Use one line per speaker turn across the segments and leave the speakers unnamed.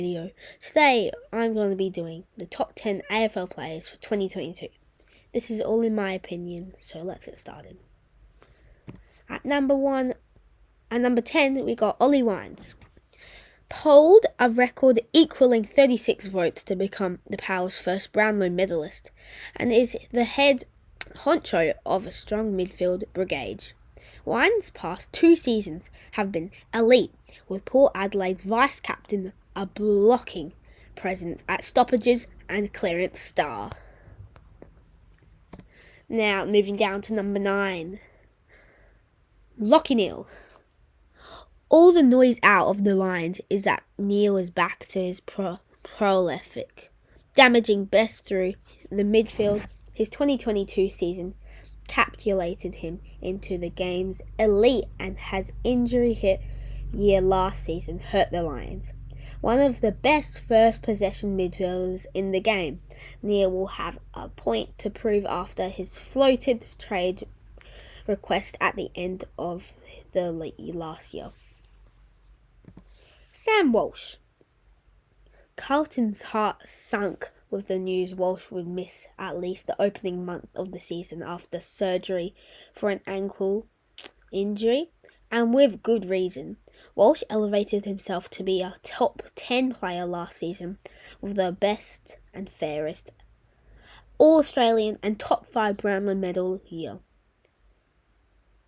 Video. Today I'm going to be doing the top 10 AFL players for 2022. This is all in my opinion, so let's get started. At number 10 we got Ollie Wines. Polled a record equaling 36 votes to become the Power's first Brownlow medalist, and is the head honcho of a strong midfield brigade. Wines' past 2 seasons have been elite, with Port Adelaide's vice-captain a blocking presence at stoppages and clearance star. Now moving down to number 9. Lachie Neale. All the noise out of the Lions is that Neale is back to his prolific, damaging best through the midfield. His 2022 season catapulted him into the game's elite, and has injury-hit year last season hurt the Lions. One of the best first possession midfielders in the game, Neale will have a point to prove after his floated trade request at the end of the last year. Sam Walsh. Carlton's heart sunk with the news Walsh would miss at least the opening month of the season after surgery for an ankle injury, and with good reason. Walsh elevated himself to be a top 10 player last season, with the best and fairest All-Australian and top 5 Brownlow medal year.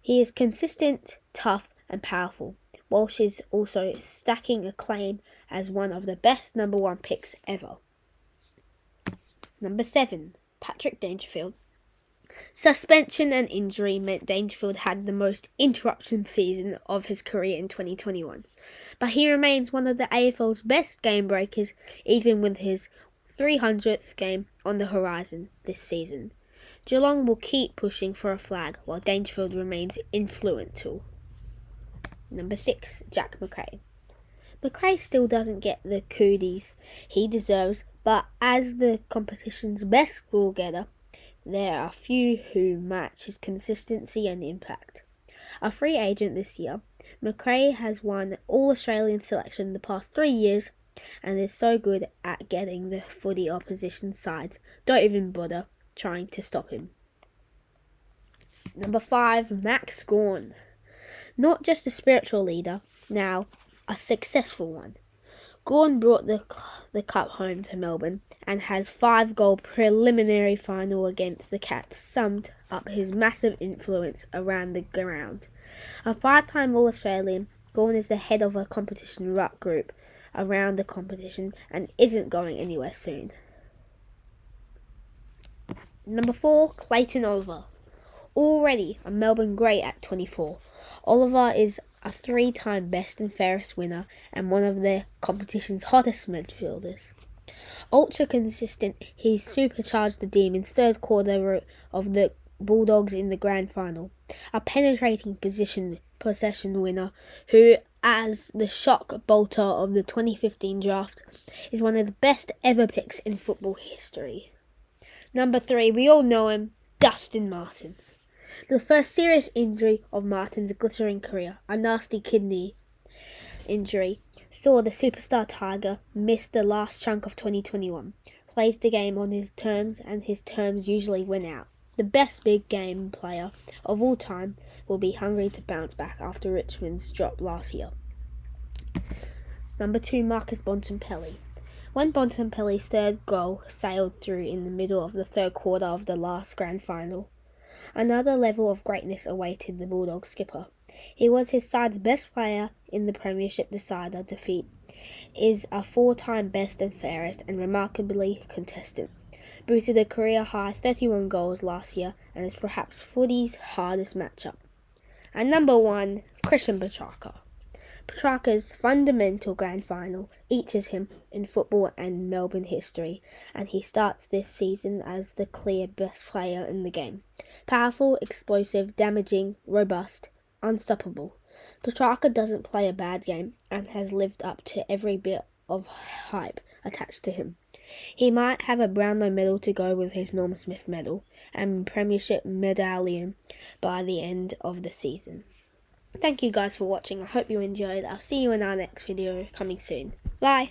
He is consistent, tough and powerful. Walsh is also stacking acclaim as one of the best number 1 picks ever. Number 7. Patrick Dangerfield. Suspension and injury meant Dangerfield had the most interruption season of his career in 2021, but he remains one of the AFL's best game breakers, even with his 300th game on the horizon this season. Geelong will keep pushing for a flag while Dangerfield remains influential. Number 6. Jack Macrae. Macrae still doesn't get the kudos he deserves, but as the competition's best ball getter, there are few who match his consistency and impact. A free agent this year, Macrae has won All-Australian selection the past 3 years, and is so good at getting the footy opposition sides don't even bother trying to stop him. Number 5. Max Gawn. Not just a spiritual leader, now a successful one. Goren brought the cup home to Melbourne and has 5-goal preliminary final against the Cats summed up his massive influence around the ground. A 5-time All-Australian, Goren is the head of a competition ruck group around the competition and isn't going anywhere soon. Number 4. Clayton Oliver. Already a Melbourne great at 24, Oliver is a 3-time best and fairest winner and one of the competition's hottest midfielders. Ultra consistent, he supercharged the Demons' third quarter of the Bulldogs in the grand final. A penetrating possession winner who, as the shock bolter of the 2015 draft, is one of the best ever picks in football history. Number 3, we all know him, Dustin Martin. The first serious injury of Martin's glittering career, a nasty kidney injury, saw the superstar Tiger miss the last chunk of 2021. Plays the game on his terms, and his terms usually win out. The best big game player of all time will be hungry to bounce back after Richmond's drop last year. Number 2, Marcus Bontempelli. When Bontempelli's third goal sailed through in the middle of the third quarter of the last grand final, another level of greatness awaited the Bulldog skipper. He was his side's best player in the Premiership decider defeat, is a 4-time best and fairest and remarkably contestant. Booted a career-high 31 goals last year and is perhaps footy's hardest matchup. And number 1, Christian Petracca. Petracca's fundamental grand final eaches him in football and Melbourne history, and he starts this season as the clear best player in the game. Powerful, explosive, damaging, robust, unstoppable. Petracca doesn't play a bad game and has lived up to every bit of hype attached to him. He might have a Brownlow medal to go with his Norm Smith medal and Premiership medallion by the end of the season. Thank you guys for watching. I hope you enjoyed. I'll see you in our next video coming soon. Bye!